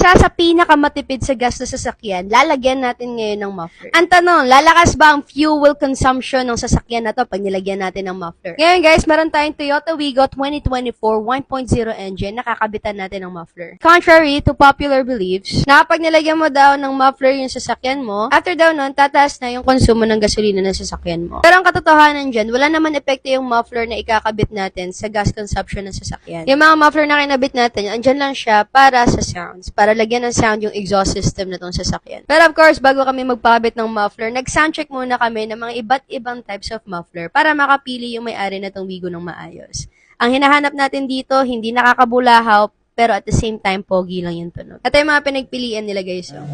Sa pinakamatipid sa gas na sasakyan, lalagyan natin ngayon ng muffler. Ang tanong, lalakas ba ang fuel consumption ng sasakyan na to pag nilagyan natin ng muffler? Ngayon guys, meron tayong Toyota Wigo 2024 1.0 engine, nakakabitan natin ng muffler. Contrary to popular beliefs, na pag nilagyan mo daw ng muffler yung sasakyan mo, after daw nun, tataas na yung konsumo ng gasolina ng sasakyan mo. Pero ang katotohanan dyan, wala naman epekto yung muffler na ikakabit natin sa gas consumption ng sasakyan. Yung mga muffler na kinabit natin, andyan lang siya para sa sounds, para lagyan ng sound yung exhaust system na tong sasakyan. Pero of course, bago kami magpakabit ng muffler, nag-sound check muna kami ng mga iba't ibang types of muffler para makapili yung may-ari na tong Wigo ng maayos. Ang hinahanap natin dito, hindi nakakabulahaw, pero at the same time, pogi lang yung tunog. At yung mga pinagpilian nila guys. Oh.